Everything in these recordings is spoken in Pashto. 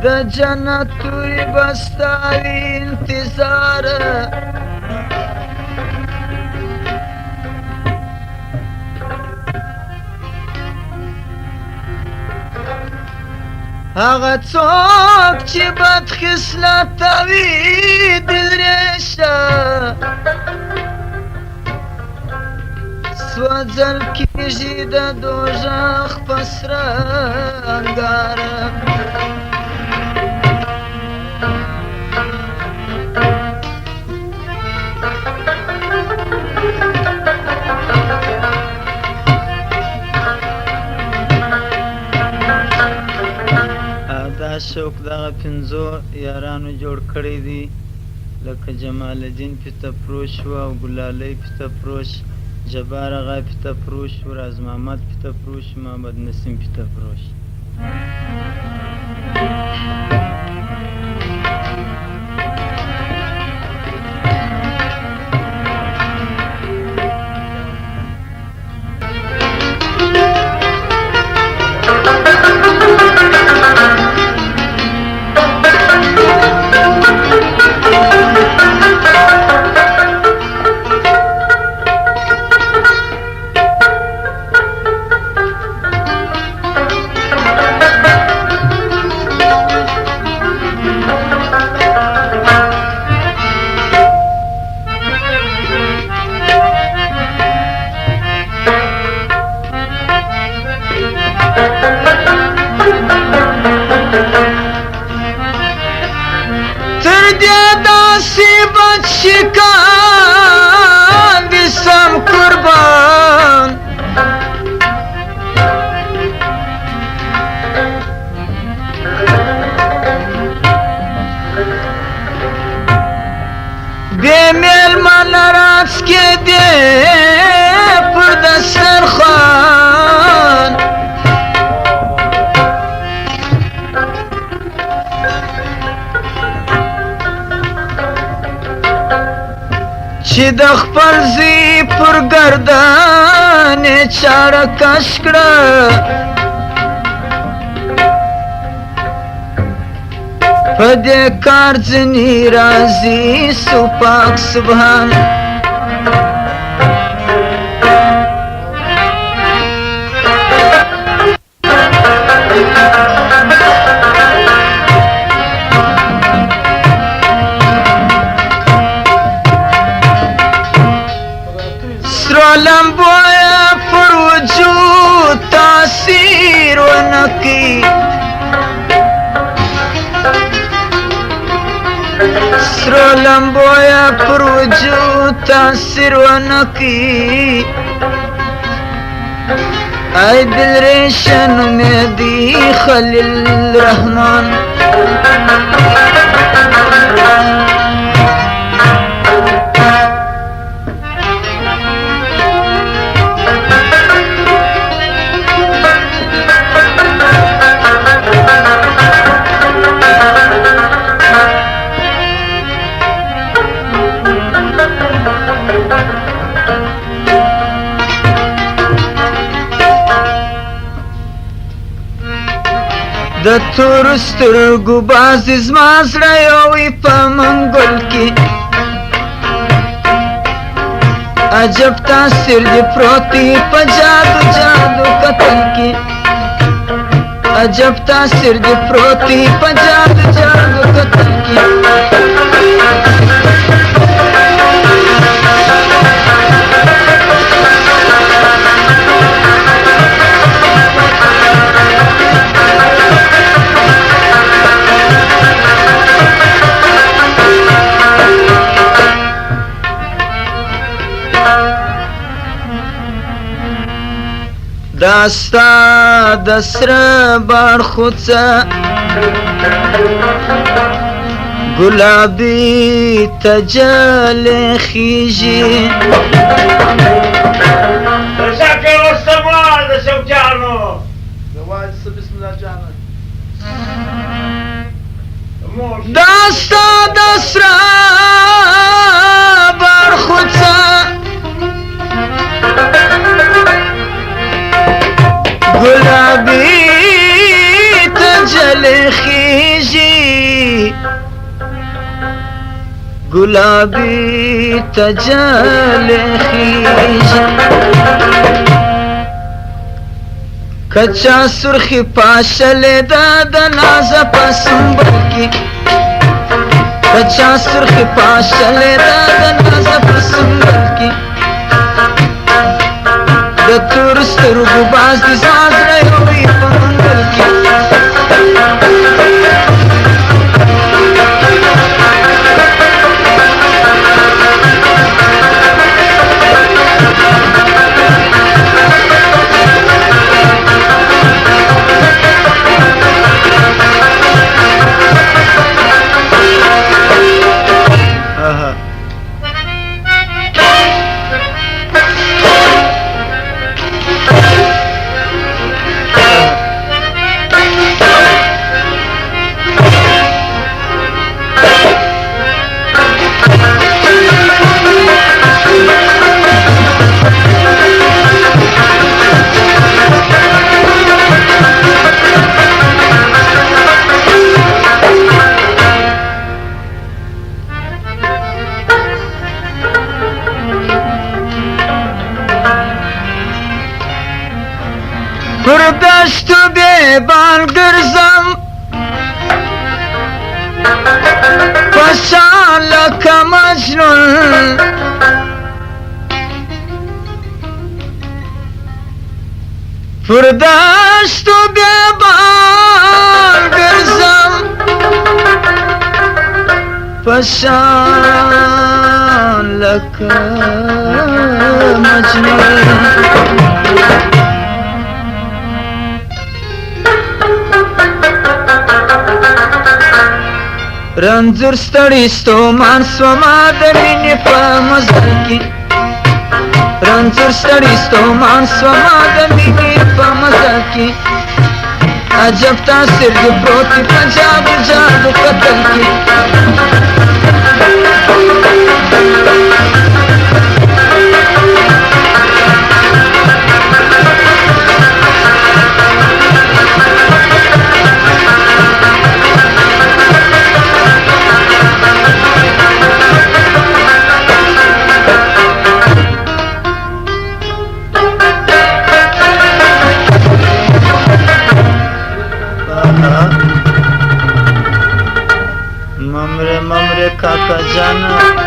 د جنت توری بستاوی انتظار هغه څوک چې بد خصلت وي دل ریشه سوځل کېږي د دوزخ په سره انګاره دا شوق دغه پنځو یارانو جوړ کړی دی لکه جمال الدین پیتفروش و او ګلالۍ پیتفروش جبار آغا پیتفروش و راز محمد پیتفروش محمد نسیم پیتفروش شکان بیسم قربان بی میلمان راز که دی پر دسترخوان چې د خپل زوی پر ګردن یې چاړه کش کړه په دې کار ځینې راځي سو پاک سبحان لمبویا پر وجود تاثیر ونکی سرو لمبویا پر وجود تاثیر ونکی ای دل ریشن میں دی خلیل رحمان د تور سترګو باز زما زړه یووي په منګل کې عجب تاثیر دې پروت دی په جادو جادو کتل کې عجب تاثیر دې پروت دی په جادو جادو کتل کې داستا د سره بار خوڅه ګلابي تجل خيږي شکر واستمرار د شوجانو جواز بسم الله جانه داستا د سره بار خوڅه गुलाबी جلې خیږي ګلابي ته جلې خیږي کچا سرخی پاشلې ده د نازه په سنبل کې کچا سرخی پاشلې ده د نازه په سنبل کې د تور سترګو باز دي زما زړه یووي په منګل کې پر دشتو بیبان گرزم پشان لکه مجنون پر دشتو بیبان گرزم پشان لکه مجنون رنځور ستړی ستومان سوما د مینې په مزل کې رنځور ستړی ستومان سوما د مینې په مزل کې عجب تاثیر دې پروت دی په جادو جادو قتل کې ममरे काका जाना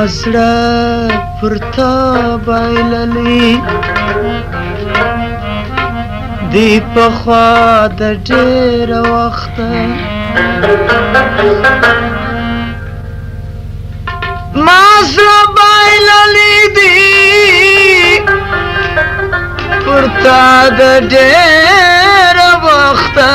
مازړه پرتا بایللی دی پخوا د ډېر وخته مازړه بایللی دی پرتا د ډېر وخته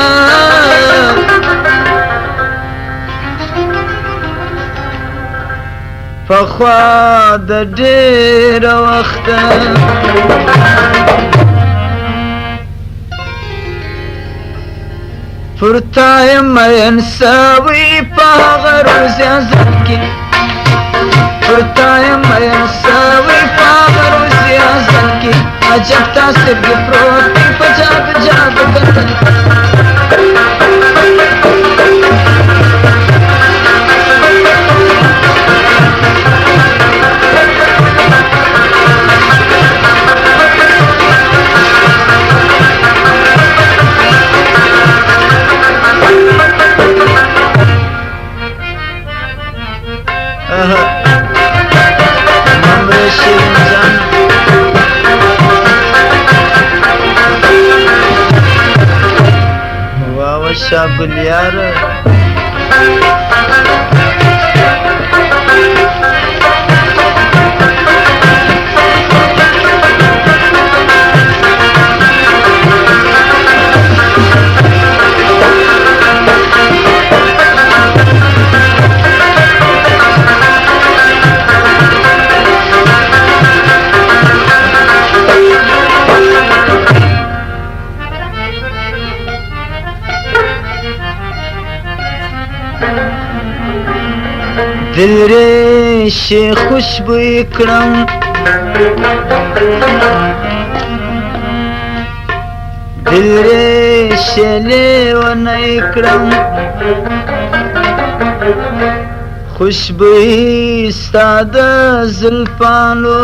پخوا د ډېر وخته پرتا یم مین سوی په هغه روز ازل کې پرتا یم مین سوی په هغه روز ازل کې عجب تاثیر دې پروت دی په جادو جادو قتل شاه ګلیار دل ریشې خوشبوی کړم دل ریشې لیونی کړم خوشبوی ستا د زلفانو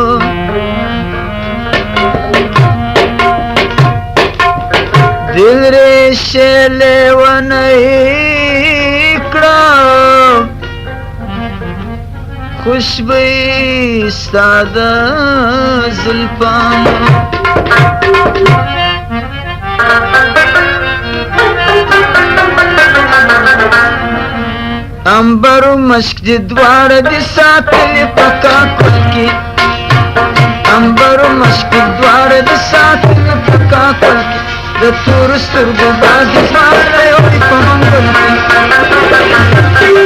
دل ریشې لیونی کړم خوشبوی ستا د زلفانو عنبر و مشک دې دواړه دې ساتلې په کاکل کې عنبر و مشک دې دواړه دې ساتلې په کاکل کې د تورو سترګو باز دې ساتلی وي په منګل کې